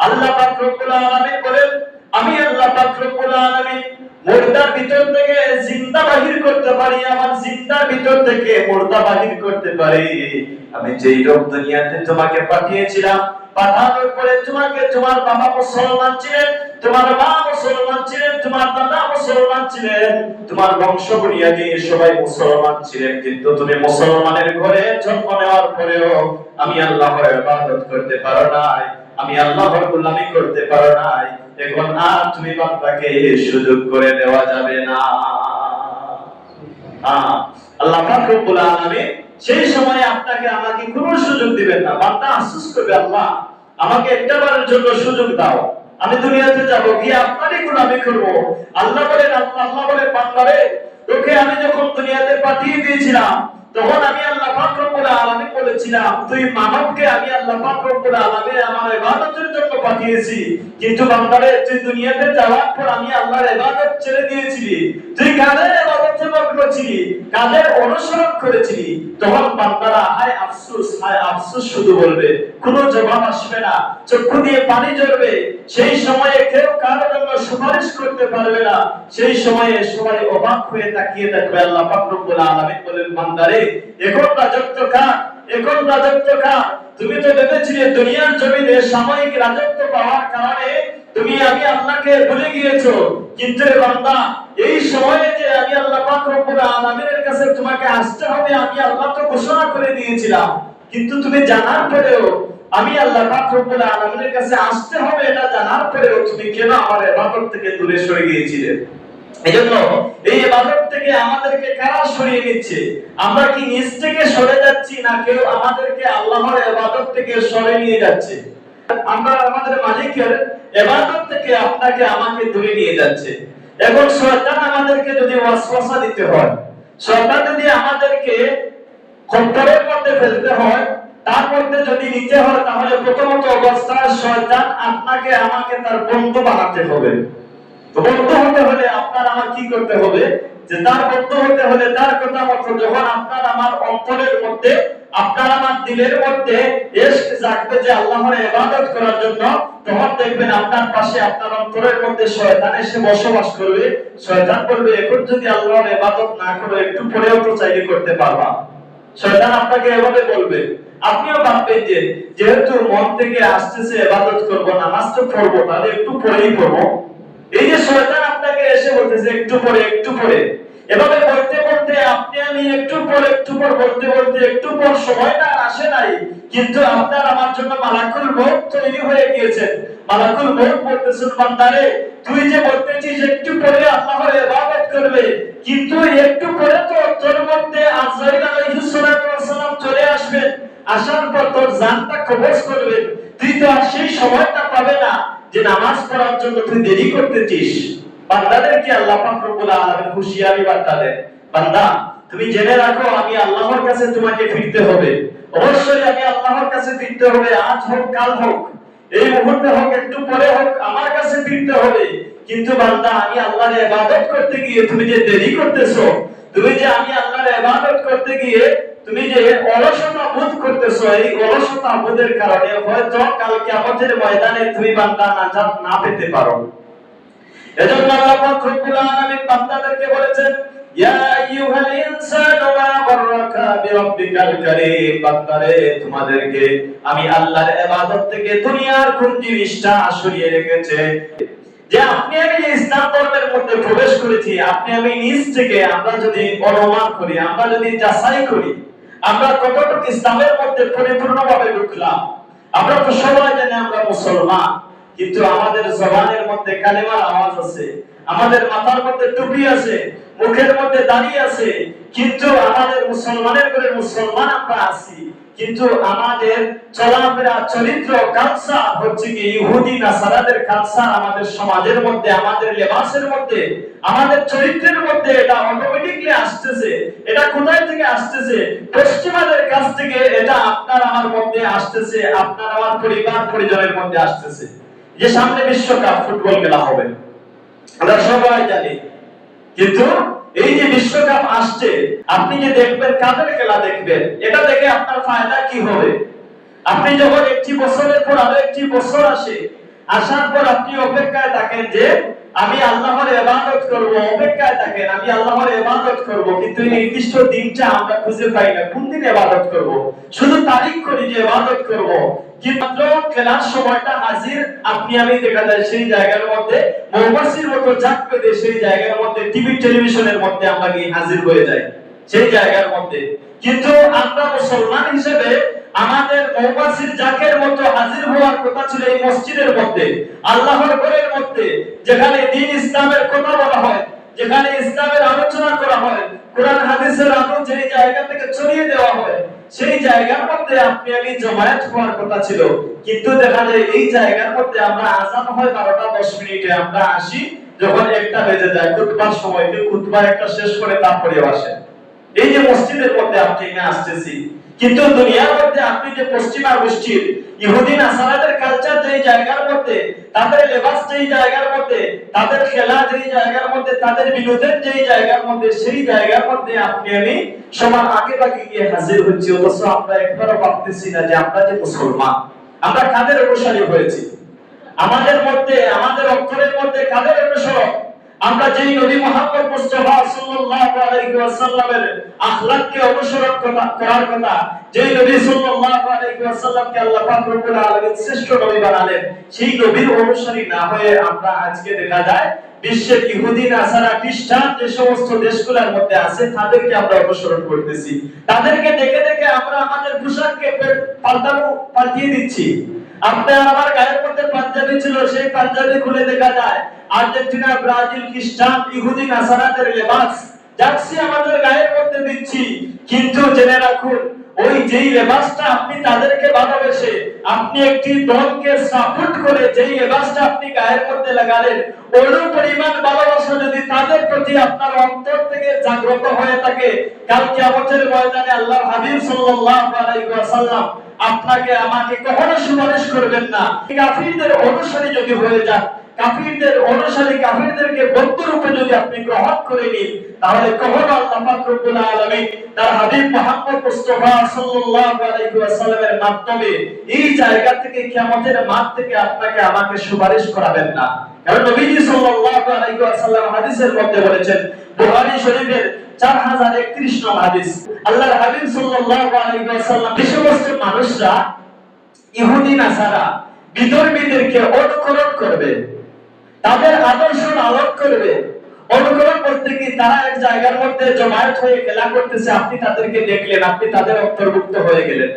আল্লাহ পাক রব্বুল আলামিন বলেন, আমি আল্লাহ পাক রব্বুল আলামিন মুর্দার ভিতর থেকে জিন্দা বাহির করতে পারি, আমার জিন্দার ভিতর থেকে মুর্দা বাহির করতে পারি। আমি যেই রূপ দুনিয়াতে তোমাকে পাঠিয়েছিলাম, পাঠানোর পরে তোমাকে তোমার বাবা মুসলমান ছিলেন, তোমার মা মুসলমান ছিলেন, তোমার দাদা মুসলমান ছিলেন, তোমার বংশ বুনিয়াদি সবাই মুসলমান ছিলেন, কিন্তু তুমি মুসলমানের ঘরে জন্ম নেওয়ার পরেও আমি আল্লাহর ইবাদত করতে পারো নাই, আমি আল্লাহর গোলামি করতে পারো নাই। এখন আর তুমি বান্দাকে সুযোগ করে দেওয়া যাবে না। আল্লাহ পাক রব্বুল আলামিন সেই সময় আপনাকে আমাকে কোনো সুযোগ দিবেন না। বান্দা আফসোস করবে, আল্লাহ আমাকে একটাবারের জন্য সুযোগ দাও, আমি দুনিয়াতে যাব, গিয়ে আপনারই গোলামি করব। আল্লাহ বলেন, আল্লাহ বলেন, বান্দারে তোকে আমি যখন দুনিয়াতে পাঠিয়ে দিয়েছিলাম, তখন আমি আল্লাহ পাক রব্বুল আলামিন বলেছিলাম তুই মানবকে আমি আল্লাহ পাক রব্বুল আলামিন আমার ইবাদতের জন্য পাঠিয়েছি, কিন্তু বান্দারে তুই দুনিয়াতে যাওয়ার পর আমি আল্লাহর ইবাদত ছেড়ে দিয়েছিলি, তুই কাদের ইবাদতে মগ্ন ছিলি, কাদের অনুসরণ করেছিলি। তখন বান্দারা হায় আফসোস শুধু বলবে, কোনো জবাব আসবে না, চক্ষু দিয়ে পানি ঝরবে। সেই সময়ে কেউ কারো জন্য সুপারিশ করতে পারবে না। সেই সময়ে সবাই অবাক হয়ে তাকিয়ে থাকবে। আল্লাহ পাক রব্বুল আলামিন বলেন, বান্দারে এখন রাজত্ব কার, এখন রাজত্ব কার? তুমি তো ভেবেছিলে দুনিয়ার জমিনে সাময়িক রাজত্ব পাওয়ার কারণে তুমি আমি আল্লাহকে ভুলে গিয়েছো, কিন্তু রে বান্দা এই সময়ে যে আমি আল্লাহ পাক রব্বুল আলামিনের কাছে তোমাকে আসতে হবে, আমি আল্লাহ তো ঘোষণা করে দিয়েছিলাম, কিন্তু তুমি জানার পরেও আমি আল্লাহ পাক রব্বুল আলামিনের কাছে আসতে হবে এটা জানার পরেও তুমি কেন আমার ইবাদত থেকে দূরে সরে গিয়েছিলে? এজন্য এই ইবাদত থেকে আমাদেরকে কারা সরিয়ে নিচ্ছে? আমরা কি নিজ থেকে সরে যাচ্ছি, না কেউ আমাদেরকে আল্লাহর ইবাদত থেকে সরে নিয়ে যাচ্ছে? আমরা আমাদের মালিকের ইবাদত থেকে আপনাকে আমাকে দূরে নিয়ে যাচ্ছে। এখন শয়তান আমাদেরকে যদি ওয়াসওয়াসা দিতে হয়, শয়তান যদি আমাদেরকে কন্ট্রোলের মধ্যে ফেলতে হয়, তার মধ্যে যদি নিতে হয়, তাহলে প্রথমত অবস্থায় শয়তান আপনাকে আমাকে তার বন্ধু বানাতে হবে। তো বন্ধু হতে হলে আপনার আমার কি করতে হবে? যে তার বন্ধু হতে হলে তার কথা মতো যখন আপনার আমার অন্তরের মধ্যে, আপনার আমার দিলের মধ্যে ইশক জাগবে যে আল্লাহর ইবাদত করার জন্য, তখন দেখবেন আপনার পাশে আপনার অন্তরের মধ্যে শয়তান এসে বসবাস করবে। শয়তান বলবে, এখন যদি আল্লাহর ইবাদত না করো, একটু পরেও তো চাইলে করতে পারবা। শয়তান আপনাকে এভাবে বলবে। আপনিও ভাববেন যে যেহেতু মন থেকে আসতেছে ইবাদত করব, নামাজটা পড়বো, তাহলে একটু পরেই পড়বো। এই যে শয়তান আপনাকে এসে বলতেছে একটু পরে, এভাবে বলতে বলতে আপনি আমি একটু পর বলতে বলতে একটু পর সময়টা আসে নাই, কিন্তু আপনার আমার জন্য মালাকুল মউত তৈরি হয়ে গিয়েছে। মালাকুল মউত বলতেছেন, বান্দারে তুই যে বলতেছিস একটু পরে আল্লাহর ইবাদত করবে, কিন্তু একটু পরে তো তোর মধ্যে আজরাইল আলাইহিস সালাম চলে আসবেন, আসার পর তোর জানটা কবজ করবে, তুই তো আর সেই সময়টা পাবে না যে নামাজ পড়ার জন্য তুই দেরি করতেছিস। বান্দাদেরকে আল্লাহ পাক রব্বুল আলামিন হুঁশিয়ারি বার্তা দেন, বান্দা তুমি জেনে রাখো আমি আল্লাহর কাছে তোমাকে ফিরতে হবে, অবশ্যই আমি আল্লাহর কাছে ফিরতে হবে, আজ হোক কাল হোক, এই মুহূর্তে হোক একটু পরে হোক, আমার কাছে ফিরতে হবে। কিন্তু বান্দা আমি আল্লাহর ইবাদত করতে গিয়ে তুমি যে দেরি করতেছো, তুমি যে আমি আল্লাহর ইবাদত করতে গিয়ে তুমি যে অলসতা বোধ করতেছো, এই অলসতা বোধের কারণে হয়তো কাল কিয়ামতের ময়দানে তুমি বান্দা নাজাত না পেতে পারো। এজন্য আল্লাহ পাক রব্বুল আলামিন বান্দাদেরকে বলেছেন, ইয়া আইয়ুহাল ইনসানু মা গাররাকা বিরাব্বিকাল কারীম, বান্দারে তোমাদেরকে আমি আল্লাহর ইবাদত থেকে দুনিয়ার কোন জিনিসটা সরিয়ে রেখেছে। যে আপনি আমি ইসলাম ধর্মের মধ্যে প্রবেশ করেছি, আপনি আমি নিজ থেকে আমরা যদি অনুমান করি, আমরা যদি যাচাই করি, আমরা কতটুকু ইসলামের মধ্যে পরিপূর্ণভাবে ঢুকলাম। আমরা তো সবাই জানি আমরা মুসলমান, কিন্তু আমাদের জবানের মধ্যে কালেমার আওয়াজ আছে, আমাদের মাথার মধ্যে টুপি আছে, মুখের মধ্যে দাড়ি আছে, কিন্তু আমাদের মুসলমানের ঘরে মুসলমান আমরা আছি, কিন্তু আমাদের চলাফেরা চরিত্র কালচার হচ্ছে কি ইহুদি নাসারাদের কালচার। আমাদের সমাজের মধ্যে, আমাদের লেবাসের মধ্যে, আমাদের চরিত্রের মধ্যে এটা অটোমেটিকলি আসতেছে। এটা কোথায় থেকে আসতেছে? পশ্চিমাদের কাছ থেকে এটা আপনার আমার মধ্যে আসতেছে, আপনার আমার পরিবার পরিজনের মধ্যে আসতেছে। যে সামনে বিশ্বকাপ ফুটবল খেলা হবে আমরা সবাই জানি, কিন্তু এই যে বিশ্বকাপ আসছে, আপনি যে দেখবেন কাদের খেলা দেখবেন, এটা দেখে আপনার ফায়দা কি হবে? আপনি যখন একটি বছরের পর আরো একটি বছর আসে, আসার পর আপনি অপেক্ষায় থাকেন যে আমি আল্লাহর ইবাদত করব, অপেক্ষায় থাকেন আমি আল্লাহর ইবাদত করব, কিন্তু এই নির্দিষ্ট দিনটা আমরা খুঁজে পাই না কোন দিন ইবাদত করব। শুধু তারিখ করি যে ইবাদত করব, কিন্তু খেলার সময়টা হাজির আপনি আমি দেখা যায় সেই জায়গার মধ্যে মৌমাছির মতো জাক পেতে সেই জায়গার মধ্যে টিভি টেলিভিশনের মধ্যে আমরা গিয়ে হাজির হয়ে যাই সেই জায়গার মধ্যে। কিন্তু আমরা মুসলমান হিসেবে আমাদের মৌমাছির জাকের মতো হাজির হওয়ার কথা ছিল এই মসজিদের মধ্যে, আল্লাহর ঘরের মধ্যে, যেখানে দ্বীন ইসলামের কথা বলা হয়, যেখানে ইসলামের আলোচনা করা হয়, কোরআন হাদিসের আলো যেই জায়গা থেকে ছড়িয়ে দেওয়া হয়, সেই জায়গার মধ্যে আপনি আমি জমায়েত হওয়ার কথা ছিল। কিন্তু দেখা যায় এই জায়গার মধ্যে আমরা আজান হয় 12টা 10 মিনিটে, আমরা আসি যখন 1টা বেজে যায় খুতবার সময়, খুতবা একটা শেষ করে তারপরে আসে। এই যে মসজিদের মধ্যে আপনি এখানে আসতেছি, কিন্তু দুনিয়ার মধ্যে আপনি যে পশ্চিমা গোষ্ঠীর ইহুদি নাসারাদের কালচার যেই জায়গার মধ্যে, তাদের লেবাস যেই জায়গার মধ্যে, তাদের খেলা যেই জায়গার মধ্যে, তাদের বিনোদন যেই জায়গার মধ্যে, সেই জায়গার মধ্যে আপনি আমি সবার আগে ভাগে গিয়ে হাজির হচ্ছি, অথচ আমরা একবারও ভাবতেছি না যে আমরা যে মুসলমান, আমরা কাদের অনুসারী হয়েছি, আমাদের মধ্যে আমাদের অক্ষরের মধ্যে কাদের অনুসরণ। আমরা যেই নবী মুহাম্মদ মুস্তাফা সাল্লাল্লাহু আলাইহি ওয়াসাল্লামের আখলাককে অনুসরণ করার কথা, যেই নবী সাল্লাল্লাহু আলাইহি ওয়াসাল্লামকে আল্লাহ পাক রব্বুল আলামিন শ্রেষ্ঠ নবী বানালেন, সেই নবীর অনুসারী না হয়ে আমরা আজকে দেখা যায় বিশ্বের ইহুদি নাসারা খ্রিস্টান যে সমস্ত দেশগুলোর মধ্যে আছে তাদেরকে আমরা অনুসরণ করতেছি। তাদেরকে দেখে দেখে আমরা আমাদের পোশাককে পাল্টিয়ে দিচ্ছি। আপনার আমার গায়ের মধ্যে পাঞ্জাবি ছিল, সেই পাঞ্জাবি খুলে দেখা যায় আর্জেন্টিনা, ব্রাজিল, খ্রিস্টান, ইহুদি নাসারাদের লেবাস জার্সি আমাদের গায়ের মধ্যে দিচ্ছি। কিন্তু জেনে রাখুন, ওই যেই লেবাসটা আপনি তাদেরকে ভালোবেসে আপনি একটি দলকে সাপোর্ট করে যেই লেবাসটা আপনি গায়ের মধ্যে লাগালেন, ওই পরিমাণ ভালোবাসা যদি তাদের প্রতি আপনার অন্তর থেকে জাগ্রত হয়ে থাকে, কাল কিয়ামতের ময়দানে আল্লাহর হাবিব সাল্লাল্লাহু আলাইহি ওয়াসাল্লাম আপনাকে আমাকে কখনো সুপারিশ করবেন না। কাফিরদের অনুসারী যদি হয়ে যান, কাফিরদের অনুসারী, কাফিরদেরকে বন্ধু রূপে যদি আপনি গ্রহণ করে নিন, তাহলে কখনো আল্লাহ পাক রব্বুল আলামিন তার হাবিব মুহাম্মদ মুস্তাফা সাল্লাল্লাহু আলাইহি ওয়াসাল্লামের মাধ্যমে এই জায়গা থেকে কিয়ামতের মাঠ থেকে আপনাকে আমাকে সুপারিশ করাবেন না। কারণ নবীজি সাল্লাল্লাহু আলাইহি ওয়াসাল্লাম হাদিসের মধ্যে বলেছেন, বুখারী শরীফের 4031 নং হাদিস, আল্লাহর হাবিব সাল্লাল্লাহু আলাইহি ওয়াসাল্লাম এই সমস্ত মানুষরা ইহুদি নাসারা বিধর্মীদেরকে অনুকরণ করবে, তাদের আদর্শ লালন করবে, অনুকরণ করতে কি তারা এক জায়গার মধ্যে জমায়েত হয়ে খেলা করতেছে, আপনি তাদেরকে দেখলেন, আপনি তাদের অন্তর্ভুক্ত হয়ে গেলেন,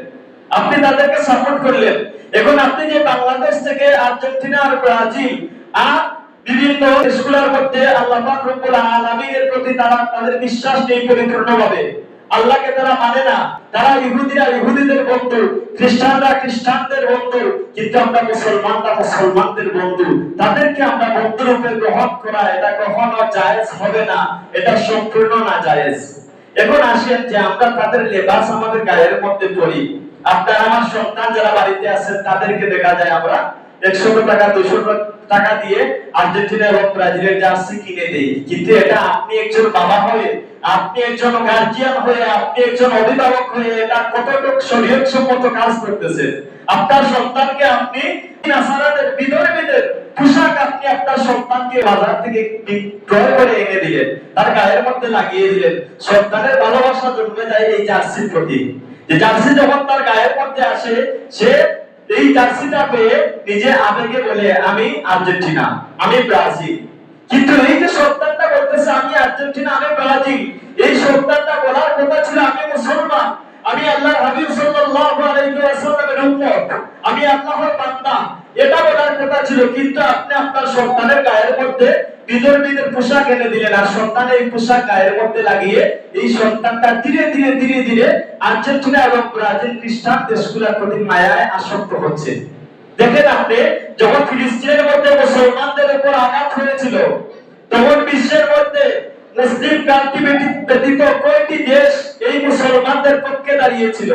আপনি তাদেরকে সাপোর্ট করলেন। এখন আপনি যে বাংলাদেশ থেকে আর্জেন্টিনা আর ব্রাজিল আর বিভিন্ন স্কুলের মধ্যে আল্লাহ পাক রব্বুল আলামিনের প্রতি তারা তাদের বিশ্বাস নেই পরিপূর্ণভাবে, আল্লাহকে তারা মানে না, তারা ইহুদিরা ইহুদিদের বন্ধু, খ্রিস্টানরা খ্রিস্টানদের বন্ধু, কিন্তু আমরা মুসলমানরা মুসলমানদের বন্ধু, তাদেরকে আমরা বন্ধু রূপে গ্রহণ করা এটা কখনো জায়েজ হবে না, এটা সম্পূর্ণ না জায়েজ। এখন আসেন যে আমরা তাদের লেবাস আমাদের গায়ের মধ্যে পরি। আপনার আমার সন্তান যারা বাড়িতে আছেন তাদেরকে দেখা যায় আমরা 100 টাকা 200 টাকা দিয়ে আর্জেন্টিনা এবং ব্রাজিলের জার্সি কিনে দেই, কিন্তু এটা আপনি একজন বাবা হয়ে, আপনি একজন গার্জিয়ান হয়ে, আপনি একজন অভিভাবক হয়ে এটা কতটুকু শরীয়ত সম্মত কাজ করতেছেন? আপনার সন্তানকে আপনি নাসারাদের বিধর্মীদের পোশাক আপনি আপনার সন্তানকে বাজার থেকে ক্রয় করে এনে দিলেন, তার গায়ের মধ্যে লাগিয়ে দিলেন, সন্তানের ভালোবাসা জন্মে যায় এই জার্সির প্রতি। যে জার্সি যখন তার গায়ের মধ্যে আসে, সে এই জার্সিটা পেয়ে নিজে আবেগে বলে আমি আর্জেন্টিনা, আমি ব্রাজিল। কিন্তু এই যে সন্তানটা বলতেছে আমি আর্জেন্টিনা, আমি ব্রাজিল, এই সন্তানটা বলার কথা ছিল আমি মুসলমান, আমি আল্লাহর হাবিব সাল্লাল্লাহু আলাইহি ওয়াসাল্লামের উম্মত, আমি আল্লাহর বান্দা, এটা বলার কথা ছিল। কিন্তু আপনি আপনার সন্তানের গায়ের মধ্যে বিধর্মীদের পোশাক এনে দিলেন, আর সন্তানের এই পোশাক গায়ের মধ্যে লাগিয়ে এই সন্তানটা ধীরে ধীরে ধীরে ধীরে আর্জেন্টিনা এবং ব্রাজিল খ্রিস্টান দেশগুলোর প্রতি মায়ায় আসক্ত হচ্ছে। দেখেন আপনি, যখন ফিলিস্তিনের মধ্যে মুসলমানদের উপর আঘাত হয়েছিল, তখন বিশ্বের মধ্যে মুসলিম কান্ট্রি ব্যতীত কয়টি দেশ এই মুসলমানদের পক্ষে দাঁড়িয়েছিল?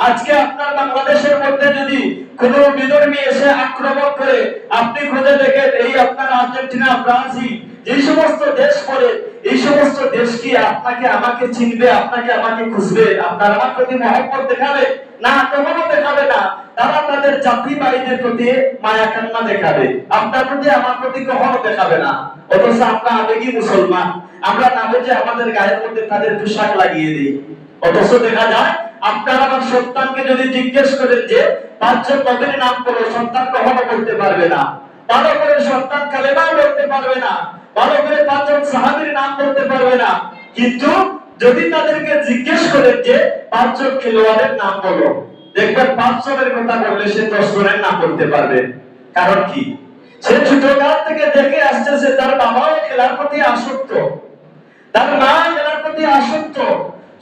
আজকে আপনার বাংলাদেশের মধ্যে যদি কোনো বিধর্মী এসে আক্রমণ করে, আপনি খুঁজে দেখেন এই আপনার আর্জেন্টিনা, ব্রাজিল যে সমস্ত দেশ পড়ে, এই সমস্ত দেশ কি আপনাকে আমাকে চিনবে, আপনাকে আমাকে খুঁজবে, আপনার আমার প্রতি মহব্বত দেখাবে? না, কখনো দেখাবে না। তারা তাদের জাতি ভাইদের প্রতি মায়া কান্না দেখাবে, আপনার প্রতি আমার প্রতি কখনো দেখাবে না। অথচ আমরা আবেগী মুসলমান, আমরা না বুঝে আমাদের গায়ের মধ্যে তাদের পোশাক লাগিয়ে দিই। অথচ দেখা যায় আপনার আমার সন্তানকে যদি জিজ্ঞেস করেন যে পাঁচজন নবীর নাম বলো, সন্তান কখনো বলতে পারবে না। ভালো করে সন্তান কালেমাও বলতে পারবে না, ভালো করে পাঁচজন সাহাবীর নাম বলতে পারবে না। কিন্তু যদি তাদেরকে জিজ্ঞেস করেন যে পাঁচজন খেলোয়াড়ের নাম বলো, দেখবেন 5 জনের কথা বললে সে 10 জনের নাম বলতে পারবে। কারণ কি? সে ছোটকাল থেকে দেখে আসছে তার বাবাও খেলার প্রতি আসক্ত, তার মা খেলার প্রতি আসক্ত।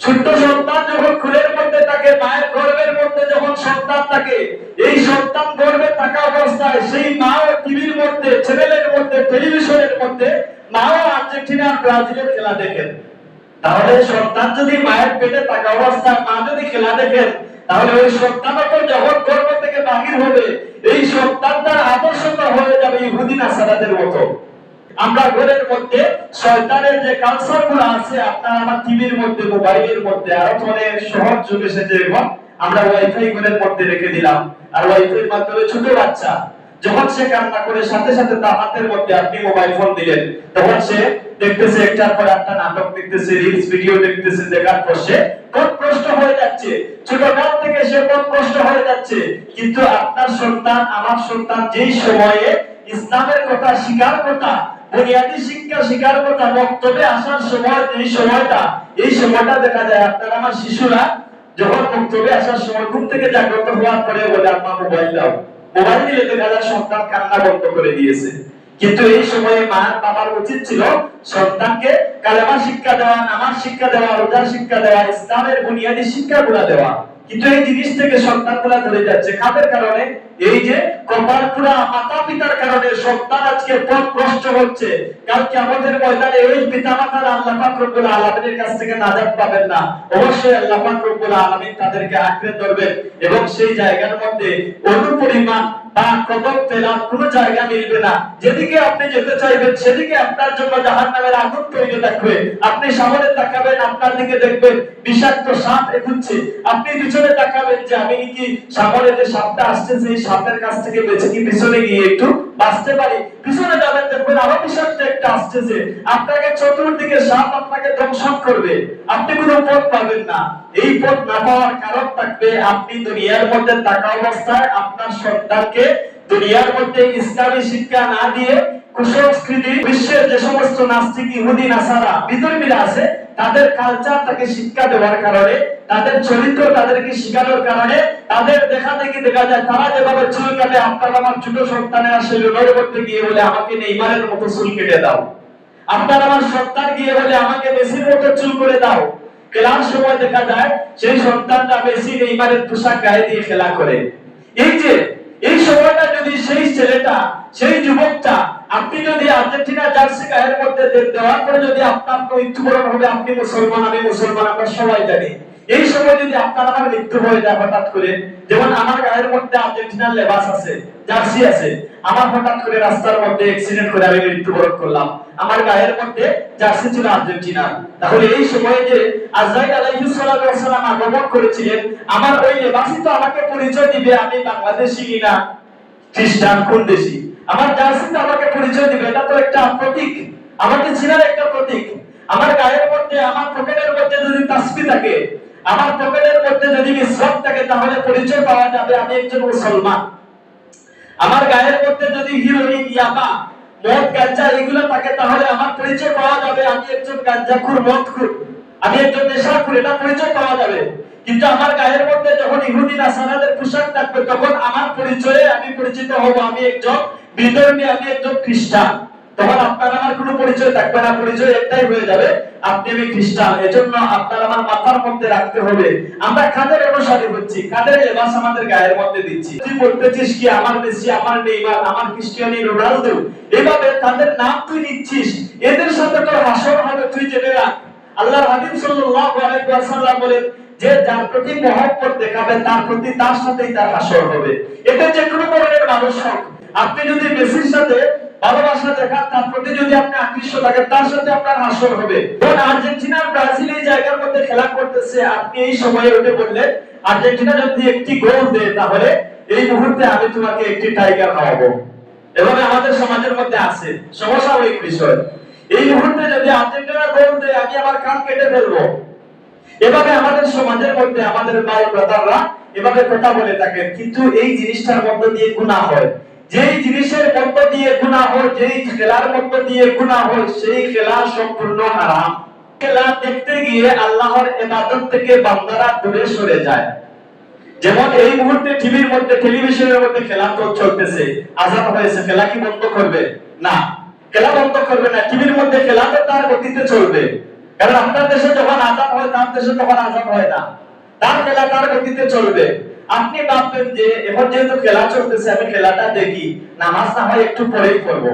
ছোট্ট সন্তান যখন কোলের মধ্যে থাকে, মায়ের গর্ভের মধ্যে যখন সন্তান থাকে, এই সন্তান গর্ভে থাকা অবস্থায় সেই মাও টিভির মধ্যে, চ্যানেলের মধ্যে, টেলিভিশনের মধ্যে মাও আর্জেন্টিনা ব্রাজিলের খেলা দেখেন। তাহলে সন্তান যদি মায়ের পেটে থাকা অবস্থায় মা যদি খেলা দেখেন, তাহলে ওই সন্তান তো যখন গর্ভ থেকে বাহির হবে, এই সন্তানটার আদর্শটা হয়ে যাবে ইহুদি নাসারাদের মতো। আমরা ঘরের মধ্যে শয়তানের যে কালচারগুলো আছে আপনার আমার টিভির মধ্যে, মোবাইলের মধ্যে, আরো অনেক সহজ যুগ এসেছে এখন, আমরা ওয়াইফাই ঘরের মধ্যে রেখে দিলাম। আর ওয়াইফাইয়ের মাধ্যমে ছোট বাচ্চা যখন সে কান্না করে সাথে সাথে তার হাতের মধ্যে আপনি মোবাইল ফোন দিলেন, তখন সে দেখতেছে একটার পর একটা নাটক দেখতেছে, রিলস ভিডিও দেখতেছে। দেখার পর সে পথভ্রষ্ট হয়ে যাচ্ছে, ছোটকাল থেকে সে পথভ্রষ্ট হয়ে যাচ্ছে। কিন্তু আপনার সন্তান, আমার সন্তান যেই সময়ে ইসলামের কথা শিকার কথা, বুনিয়াদী শিক্ষা শিকার কথা, বক্তব্যে আসার সময়, এই সময়টা, এই সময়টা দেখা যায় আপনার আমার শিশুরা যখন বক্তব্যে আসার সময় ঘুম থেকে জাগ্রত হওয়ার পরে বলে আম্মা মোবাইল দাও। মোবাইল দিলে দেখা যায় সন্তান কান্না বন্ধ করে দিয়েছে। কিন্তু এই সময়ে মা বাবার উচিত ছিল সন্তানকে কালেমা শিক্ষা দেওয়া, নামাজ শিক্ষা দেওয়া, রোজা শিক্ষা দেওয়া, ইসলামের বুনিয়াদী শিক্ষাগুলো দেওয়া। কিন্তু এই জিনিস থেকে সন্তানগুলা ধরে যাচ্ছে কাদের কারণে? এই যে কপালপুরা মাতা পিতার কারণে সন্তান আজকে পথভ্রষ্ট হচ্ছে। কালকে আমাদের ময়দানে এই পিতামাতারা আল্লাহ পাক রব্বুল আলামিনের কাছ থেকে নাজাত পাবেন না। অবশ্যই আল্লাহ পাক রব্বুল আলামিন তাদেরকে আঁকড়ে ধরবেন এবং সেই জায়গার মধ্যে অনুপরিমাণ বা কদম ফেলার কোন জায়গা মিলবে না। যেদিকে আপনি যেতে চাইবেন সেদিকে আপনার জন্য জাহান্নামের আগুন তৈরি থাকবে। আপনি সামনে তাকাবেন, আপনার দিকে দেখবেন বিষাক্ত সাপ এগুচ্ছে। আপনি পিছনে তাকাবেন যে আমি কি সামনে যে সাপটা আসছে সেই সাপের কাছ থেকে বেঁচে কি পিছনে গিয়ে একটু বাঁচতে পারি। পিছনে যাবেন, দেখবেন আরো বিষাক্ত একটা আসছে, আপনাকে চতুর্দিকে সাপ আপনাকে দংশন করবে। আপনি কোনো পথ পাবেন না। এই পথ না পাওয়ার কারণ থাকবে আপনি দুনিয়ার মধ্যে থাকা অবস্থায় আপনার সন্তানকে দুনিয়ার মধ্যে ইসলামী শিক্ষা না দিয়ে কুসংস্কৃতি, বিশ্বের যে সমস্ত নাস্তিক ইহুদি নাসারা বিধর্মীরা আছে তাদের কালচার তাকে শিক্ষা দেওয়ার কারণে, তাদের চরিত্র তাদেরকে শেখানোর কারণে, তাদের দেখা দেখি দেখা যায় তারা যেভাবে চুল কাটে, আপনার আমার ছোট সন্তানেরা সেলুনের করতে গিয়ে বলে আমাকে নেইমারের মতো চুল কেটে দাও। আপনার আমার সন্তান গিয়ে বলে আমাকে মেসির মতো চুল করে দাও। খেলার সময় দেখা যায় সেই সন্তানটা মেসি নেইমারের পোশাক গায়ে দিয়ে খেলা করে। এই যে এই সময়টা যদি সেই ছেলেটা, সেই যুবকটা আপনি যদি আর্জেন্টিনা জার্সি গায়ের মধ্যে দেওয়ার পরে যদি আপনার মৃত্যুবরণ হবে, আপনি মুসলমান আমি মুসলমান আমরা সবাই জানি, এই সময় যদি আপনার আমার মৃত্যু হয়ে যায় হঠাৎ করে, যেমন আমার গায়ের মধ্যে আর্জেন্টিনার লেবাস আছে, জার্সি আছে, আমার হঠাৎ করে রাস্তার মধ্যে অ্যাক্সিডেন্ট করে আমি মৃত্যুবরণ করলাম, আমার গায়ের মধ্যে জার্সি ছিল আর্জেন্টিনা, তাহলে এই সময়ে যে আজরাইল আলাইহিস সালাতু ওয়াস সালাম আগমন করেছিলেন, আমার ওই লেবাসই তো আমাকে পরিচয় দিবে আমি বাংলাদেশী কিনা খ্রিস্টান কোন দেশি। আমার জার্সি তো আমাকে পরিচয় দিবে, এটা তো একটা প্রতীক, আমাকে চিনার একটা প্রতীক। আমার গায়ের মধ্যে, আমার পকেটের মধ্যে যদি তাসবিহ থাকে, আমার পকেটের মধ্যে যদি মিসওয়াক থাকে, তাহলে পরিচয় পাওয়া যাবে আমি একজন মুসলমান। আমার গায়ের মধ্যে যদি হিরোইন, ইয়াবা, মদ, গাঁজা এগুলো থাকে, তাহলে আমার পরিচয় পাওয়া যাবে আমি একজন গাঁজাখোর, মদখোর, আমি একজন নেশাখোর, এটা পরিচয় পাওয়া যাবে। কিন্তু আমার গায়ের মধ্যে যখন ইহুদি নাসারাদের পোশাক থাকবে, তখন আমার পরিচয়ে আমি পরিচিত হব আমি একজন বিধর্মী, আমি একজন খ্রিস্টান। তখন আপনার আমার কোনো পরিচয় থাকবে না, পরিচয় একটাই হয়ে যাবে আপনি আমি খ্রিস্টান। এজন্য আপনার আমার মাথার মধ্যে রাখতে হবে আমরা কাদের অনুসারী হচ্ছি, কাদের লেবাস আমাদের গায়ের মধ্যে দিচ্ছি। তুই বলতেছিস কি আমার মেসি, আমার নেইমার, আমার ক্রিস্টিয়ানো রোনালদো, এভাবে তাদের নাম তুই নিচ্ছিস, এদের সাথে তোর হাসর হবে, তুই জেনে রাখ। আল্লাহর হাবিব সাল্লাল্লাহু আলাইহি ওয়াসাল্লাম বলেন যে যার প্রতি মহব্বত দেখাবে তার প্রতি তার সাথেই তার হাসর হবে। এতে যে কোনো ধরনের মানুষ হোক, আপনি যদি মেসির সাথে ভালোবাসা দেখান, তার প্রতি যদি আপনি আকৃষ্ট থাকেন, তার সাথে আপনার হাসর হবে। যখন আর্জেন্টিনা ব্রাজিল এই জায়গার মধ্যে খেলা করতেছে, আপনি এই সময়ে উঠে বললেন আর্জেন্টিনা যদি একটি গোল দেয় তাহলে এই মুহূর্তে আমি তোমাকে একটি টাইগার খাওয়াবো। এভাবে আমাদের সমাজের মধ্যে আছে সমসাময়িক বিষয়। এই মুহূর্তে যদি আর্জেন্টিনা গোল দেয় আমি আমার কান কেটে ফেলবো। এভাবে আমাদের সমাজের মধ্যে আমাদের ভাই ব্রাদাররা এভাবে কথা বলে থাকে, কিন্তু এই জিনিসটার মধ্য দিয়ে গুনাহ হয়। যেই জিনিসের মধ্য দিয়ে গুনাহ হয়, যেই খেলার মধ্য দিয়ে গুনাহ হয়, সেই খেলা সম্পূর্ণ হারাম। খেলা দেখতে গিয়ে আল্লাহর ইবাদত থেকে বান্দারা দূরে সরে যায়। যেমন এই মুহূর্তে টিভির মধ্যে, টেলিভিশনের মধ্যে খেলা তো চলতেছে, আযান হয়েছে, খেলা কি বন্ধ করবে? না, খেলা বন্ধ করবে না। টিভির মধ্যে খেলা তো তার গতিতে চলবে, কারণ আপনার দেশে যখন আযান হয় তার দেশে তখন আযান হয় না, তার খেলা তার গতিতে চলবে। আপনি ভাববেন যে এখন যেহেতু খেলা চলতেছে আমি খেলাটা দেখি, নামাজ না হয় একটু পরেই পড়বো।